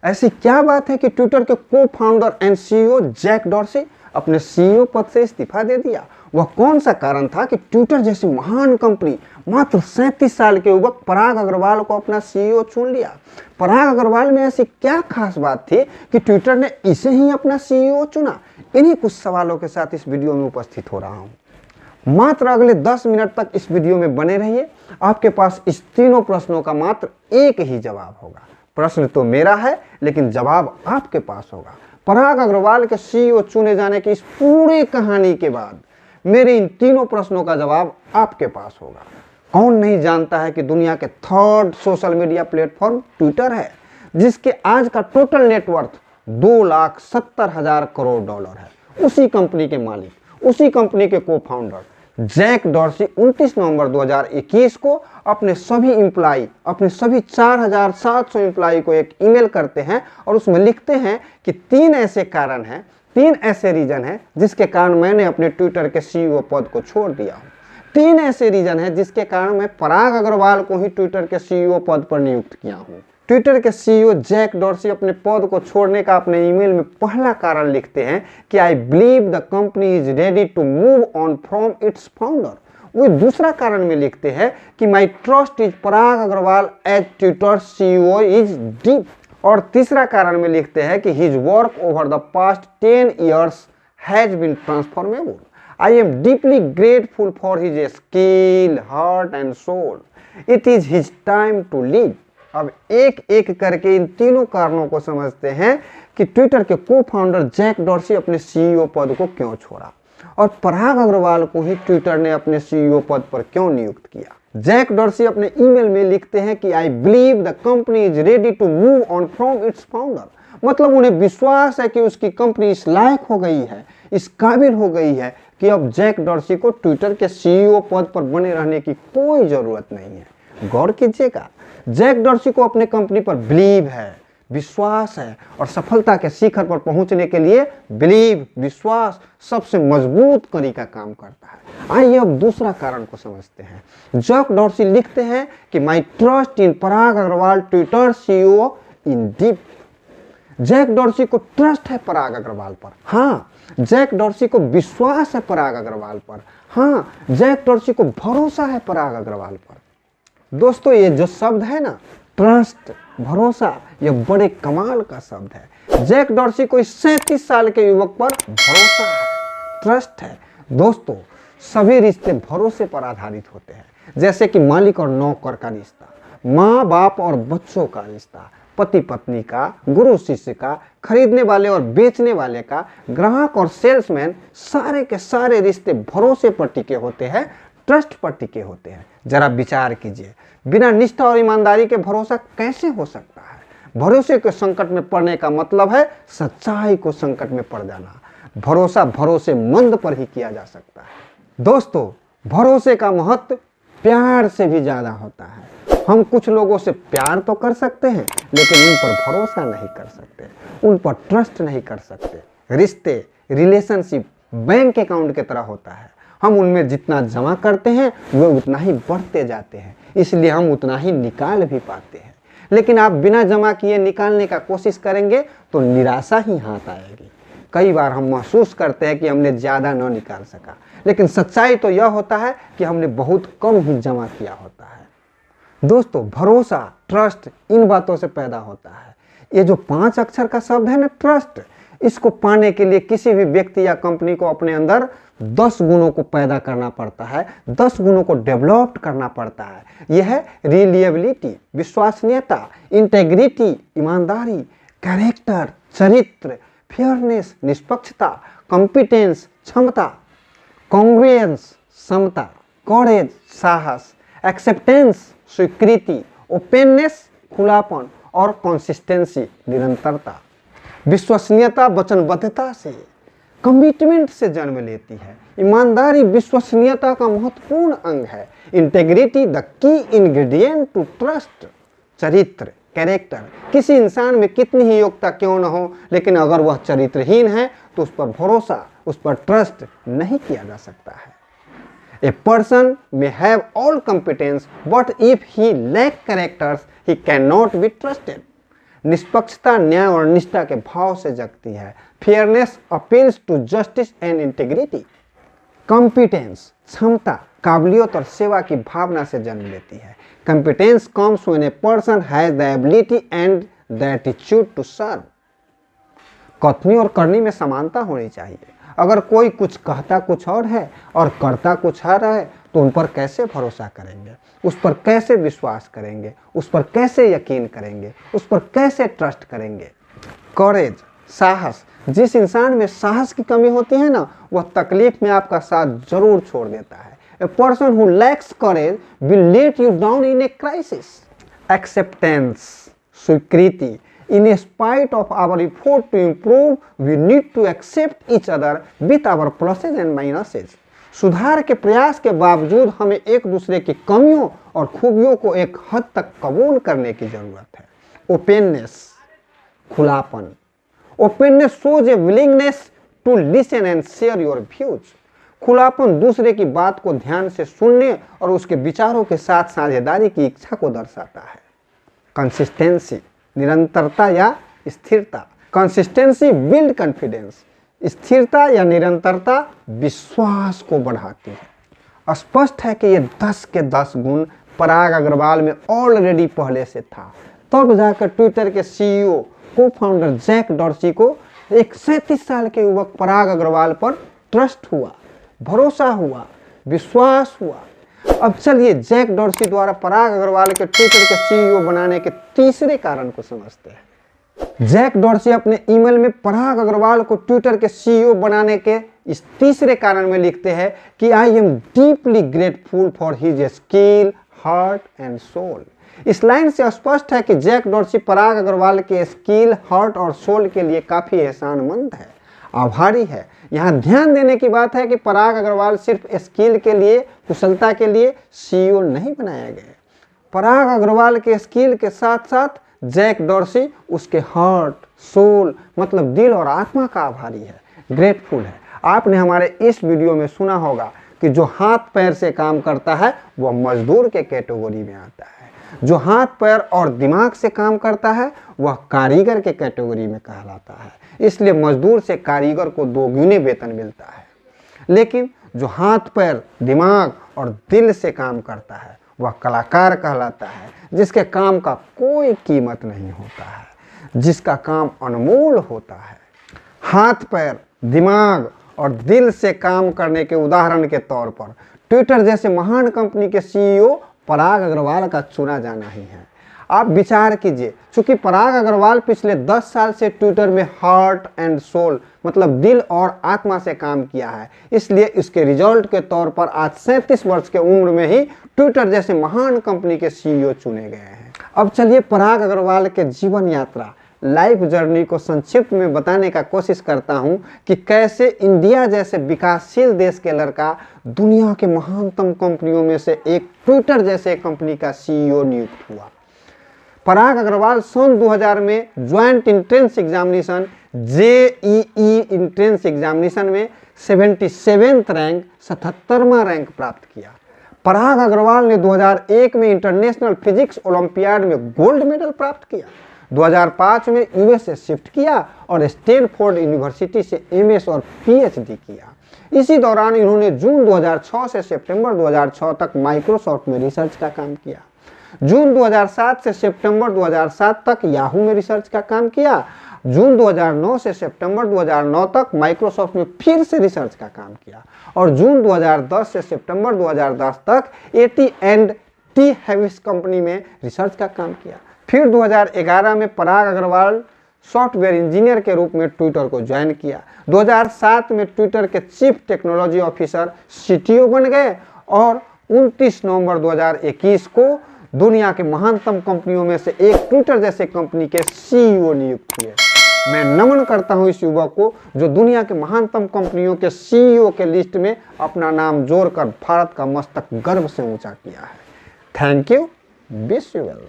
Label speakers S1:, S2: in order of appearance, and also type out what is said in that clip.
S1: ऐसी क्या बात है कि ट्विटर के को founder and CEO Jack Dorsey अपने सीईओ पद से इस्तीफा दे दिया? वह कौन सा कारण था कि ट्विटर जैसी महान कंपनी मात्र 37 साल के युवक पराग अग्रवाल को अपना सीईओ चुन लिया? पराग अग्रवाल में ऐसी क्या खास बात थी कि ट्विटर ने इसे ही अपना सीईओ चुना? इन्हीं कुछ सवालों के साथ इस वीडियो में उपस्थित हो रहा हूं। मात्र अगले 10 मिनट तक इस वीडियो में बने रहिए। आपके पास इस तीनों प्रश्नों का मात्र एक ही जवाब होगा। प्रश्न तो मेरा है, लेकिन जवाब आपके पास होगा। पराग अग्रवाल के सीईओ चुने जाने की इस पूरी कहानी के बाद मेरे इन तीनों प्रश्नों का जवाब आपके पास होगा। कौन नहीं जानता है कि दुनिया के third social media platform Twitter है, जिसके आज का टोटल नेटवर्थ 2,70,000 करोड़ डॉलर है। उसी कंपनी के मालिक, उसी कंपनी के को फाउंडर जैक डॉर्सी 29 नवंबर 2021 को अपने सभी 4,700 एम्प्लॉय को एक ईमेल करते हैं और उसमें लिखते हैं कि तीन ऐसे रीजन हैं जिसके कारण मैंने अपने ट्विटर के सीईओ पद को छोड़ दिया हूं। 3 ऐसे रीजन हैं जिसके कारण मैं पराग अग्रवाल को ही ट्विटर के सीईओ पद पर नियुक्त किया हूं। ट्विटर के सीईओ जैक डॉर्सी अपने पद को छोड़ने का अपने ईमेल में पहला कारण लिखते हैं कि I believe the company is ready to move on from its founder. वो दूसरा कारण में लिखते हैं कि my trust is Parag Agrawal as Twitter CEO is deep. और तीसरा कारण में लिखते हैं कि his work over the past 10 years has been transformable. I am deeply grateful for his skill, heart and soul. It is his time to leave. अब एक एक करके इन तीनों कारणों को समझते हैं कि ट्विटर के को फाउंडर जैक डॉर्सी अपने सीईओ पद को क्यों छोड़ा और पराग अग्रवाल को ही ट्विटर ने अपने सीईओ पद पर क्यों नियुक्त किया। जैक डॉर्सी अपने ईमेल में लिखते हैं कि I believe the company is ready to move on from its founder. मतलब उन्हें विश्वास है कि उसकी कंपनी इस लायक हो गई है, इस काबिल हो गई है कि अब जैक डॉर्सी को ट्विटर के सीईओ पद पर बने रहने की कोई जरूरत नहीं है। गौर कीजिएगा, जैक डॉर्सी को अपने कंपनी पर बिलीव है, विश्वास है और सफलता के शिखर पर पहुंचने के लिए विश्वास सबसे मजबूत कड़ी का काम करता है। आइए अब दूसरा कारण को समझते हैं। जैक डॉर्सी लिखते हैं कि my trust in Parag Agrawal Twitter CEO in deep. Jack Dorsey को ट्रस्ट है पराग अग्रवाल पर। हाँ, जैक डॉर्सी को विश्वास है पराग अग्रवाल पर। हाँ, जैक डॉर्सी को भरोसा है पराग अग्रवाल पर। दोस्तों, ये जो शब्द है ना, ट्रस्ट, भरोसा, ये बड़े कमाल का शब्द है। जैक डॉर्सी को इस 37 साल के युवक पर भरोसा है, ट्रस्ट है। दोस्तों, सभी रिश्ते भरोसे पर आधारित होते हैं, जैसे कि मालिक और नौकर का रिश्ता, माँ बाप और बच्चों का रिश्ता, पति पत्नी का, गुरु शिष्य का, खरीदने वाले और बेचने वाले का, ग्राहक और सेल्समैन, सारे के सारे रिश्ते भरोसे पर टिके होते हैं, ट्रस्ट पर टिके होते हैं। जरा विचार कीजिए, बिना निष्ठा और ईमानदारी के भरोसा कैसे हो सकता है? भरोसे के संकट में पड़ने का मतलब है सच्चाई को संकट में पड़ जाना। भरोसा भरोसेमंद पर ही किया जा सकता है। दोस्तों, भरोसे का महत्व प्यार से भी ज्यादा होता है। हम कुछ लोगों से प्यार तो कर सकते हैं, लेकिन उन पर भरोसा नहीं कर सकते, उन पर ट्रस्ट नहीं कर सकते। रिश्ते, रिलेशनशिप बैंक अकाउंट की तरह होता है। हम उनमें जितना जमा करते हैं वे उतना ही बढ़ते जाते हैं, इसलिए हम उतना ही निकाल भी पाते हैं। लेकिन आप बिना जमा किए निकालने का कोशिश करेंगे तो निराशा ही हाथ आएगी। कई बार हम महसूस करते हैं कि हमने ज़्यादा न निकाल सका, लेकिन सच्चाई तो यह होता है कि हमने बहुत कम ही जमा किया होता है। दोस्तों, भरोसा, ट्रस्ट इन बातों से पैदा होता है। ये जो 5 अक्षर का शब्द है ना, ट्रस्ट, इसको पाने के लिए किसी भी व्यक्ति या कंपनी को अपने अंदर 10 गुणों को पैदा करना पड़ता है, 10 गुणों को डेवलप करना पड़ता है। यह है रिलायबिलिटी, विश्वसनीयता, इंटेग्रिटी, ईमानदारी, कैरेक्टर, चरित्र, फेयरनेस, निष्पक्षता, कॉम्पिटेंस, क्षमता, कॉन्ग्रुएंस, समता, कॉरेज, साहस, एक्सेप्टेंस, स्वीकृति, ओपननेस, खुलापन और कंसिस्टेंसी, निरंतरता। विश्वसनीयता वचनबद्धता से, कमिटमेंट से जन्म लेती है। ईमानदारी विश्वसनीयता का महत्वपूर्ण अंग है। Integrity the key ingredient to trust. चरित्र, कैरेक्टर, किसी इंसान में कितनी ही योग्यता क्यों न हो, लेकिन अगर वह चरित्रहीन है तो उस पर भरोसा, उस पर ट्रस्ट नहीं किया जा सकता है। A person may have all competence, but if he lack characters, he cannot be trusted. निष्पक्षता, न्याय और निष्ठा के भाव से जगती है। Fairness appeals to justice and integrity. Competence क्षमता, काबिलियत और सेवा की भावना से जन्म लेती है। Competence comes when a person has the ability and the attitude to serve. कथनी और करनी में समानता होनी चाहिए। अगर कोई कुछ कहता कुछ और है और करता कुछ और है तो उन पर कैसे भरोसा करेंगे, उस पर कैसे विश्वास करेंगे, उस पर कैसे यकीन करेंगे, उस पर कैसे ट्रस्ट करेंगे। करेज साहस, जिस इंसान में साहस की कमी होती है ना, वह तकलीफ में आपका साथ जरूर छोड़ देता है। A person who lakhs courage will let you down in a crisis. Acceptance स्वीकृति, in spite of our effort to improve, we need to accept each other with our pluses and minuses. सुधार के प्रयास के बावजूद हमें एक दूसरे की कमियों और खूबियों को एक हद तक कबूल करने की जरूरत है। ओपेननेस खुलापन, ओपेननेस shows a willingness to listen and share your views. खुलापन दूसरे की बात को ध्यान से सुनने और उसके विचारों के साथ साझेदारी की इच्छा को दर्शाता है। कंसिस्टेंसी निरंतरता या स्थिरता। Consistency build confidence. स्थिरता या निरंतरता विश्वास को बढ़ाती है। स्पष्ट है कि ये 10 के 10 गुण पराग अग्रवाल में ऑलरेडी पहले से था, तब जाकर ट्विटर के सीईओ को फाउंडर जैक डॉर्सी को एक 37 साल के युवक पराग अग्रवाल पर ट्रस्ट हुआ, भरोसा हुआ, विश्वास हुआ। अब चलिए जैक डॉर्सी द्वारा पराग अग्रवाल के ट्विटर के सीईओ बनाने के तीसरे कारण को समझते हैं। जैक डॉर्सी अपने ईमेल में पराग अग्रवाल को ट्विटर के सीईओ बनाने के इस तीसरे कारण में लिखते हैं कि I am deeply grateful for his skill, heart and soul. इस लाइन से स्पष्ट है कि जैक डॉर्सी पराग अग्रवाल के स्किल, हार्ट और सोल के लिए काफी एहसानमंद है, आभारी है। यहाँ ध्यान देने की बात है कि पराग अग्रवाल सिर्फ स्किल के लिए, कुशलता के लिए सीईओ नहीं बनाए गए। पराग अग्रवाल के स्किल के साथ साथ जैक डॉर्सी उसके हार्ट, सोल मतलब दिल और आत्मा का आभारी है, ग्रेटफुल है। आपने हमारे इस वीडियो में सुना होगा कि जो हाथ पैर से काम करता है वह मजदूर के कैटेगरी में आता है, जो हाथ पैर और दिमाग से काम करता है वह कारीगर के कैटेगरी में कहलाता है। इसलिए मजदूर से कारीगर को 2 गुने वेतन मिलता है। लेकिन जो हाथ पैर, दिमाग और दिल से काम करता है वह कलाकार कहलाता है, जिसके काम का कोई कीमत नहीं होता है, जिसका काम अनमोल होता है। हाथ पैर, दिमाग और दिल से काम करने के उदाहरण के तौर पर ट्विटर जैसे महान कंपनी के सीईओ पराग अग्रवाल का चुना जाना ही है। आप विचार कीजिए, चूंकि पराग अग्रवाल पिछले 10 साल से ट्विटर में हार्ट एंड सोल मतलब दिल और आत्मा से काम किया है, इसलिए इसके रिजल्ट के तौर पर आज 37 वर्ष के उम्र में ही ट्विटर जैसे महान कंपनी के सीईओ चुने गए हैं। अब चलिए पराग अग्रवाल के जीवन यात्रा, लाइफ जर्नी को संक्षिप्त में बताने का कोशिश करता हूं कि कैसे इंडिया जैसे विकासशील देश के लड़का दुनिया के महानतम कंपनियों में से एक ट्विटर जैसे कंपनी का सीईओ नियुक्त हुआ। पराग अग्रवाल सन 2000 में joint entrance examination JEE entrance examination में 77वां रैंक 77वां रैंक प्राप्त किया। पराग अग्रवाल ने 2001 में इंटरनेशनल फिजिक्स ओलंपियाड में गोल्ड मेडल प्राप्त किया। 2005 में यूएस से शिफ्ट किया और स्टैनफोर्ड यूनिवर्सिटी से एमएस और पीएचडी किया। इसी दौरान इन्होंने जून 2006 से सितंबर 2006 तक माइक्रोसॉफ्ट में रिसर्च का काम किया। जून 2007 से सितंबर 2007 तक याहू में रिसर्च का काम किया। जून 2009 से सितंबर 2009 तक माइक्रोसॉफ्ट में फिर से रिसर्च का काम किया और जून 2010 से सितंबर 2010 तक AT&T हैविस कंपनी में रिसर्च का काम किया। फिर 2011 में पराग अग्रवाल सॉफ्टवेयर इंजीनियर के रूप में ट्विटर को ज्वाइन किया। 2007 में ट्विटर के चीफ टेक्नोलॉजी ऑफिसर CTO बन गए और 29 नवंबर 2021 को दुनिया के महानतम कंपनियों में से एक ट्विटर जैसे कंपनी के सीईओ नियुक्त हुए। मैं नमन करता हूं इस युवक को जो दुनिया के महानतम कंपनियों के सीईओ के लिस्ट में अपना नाम जोड़कर भारत का मस्तक गर्व से ऊंचा किया है। Thank you, wish you well.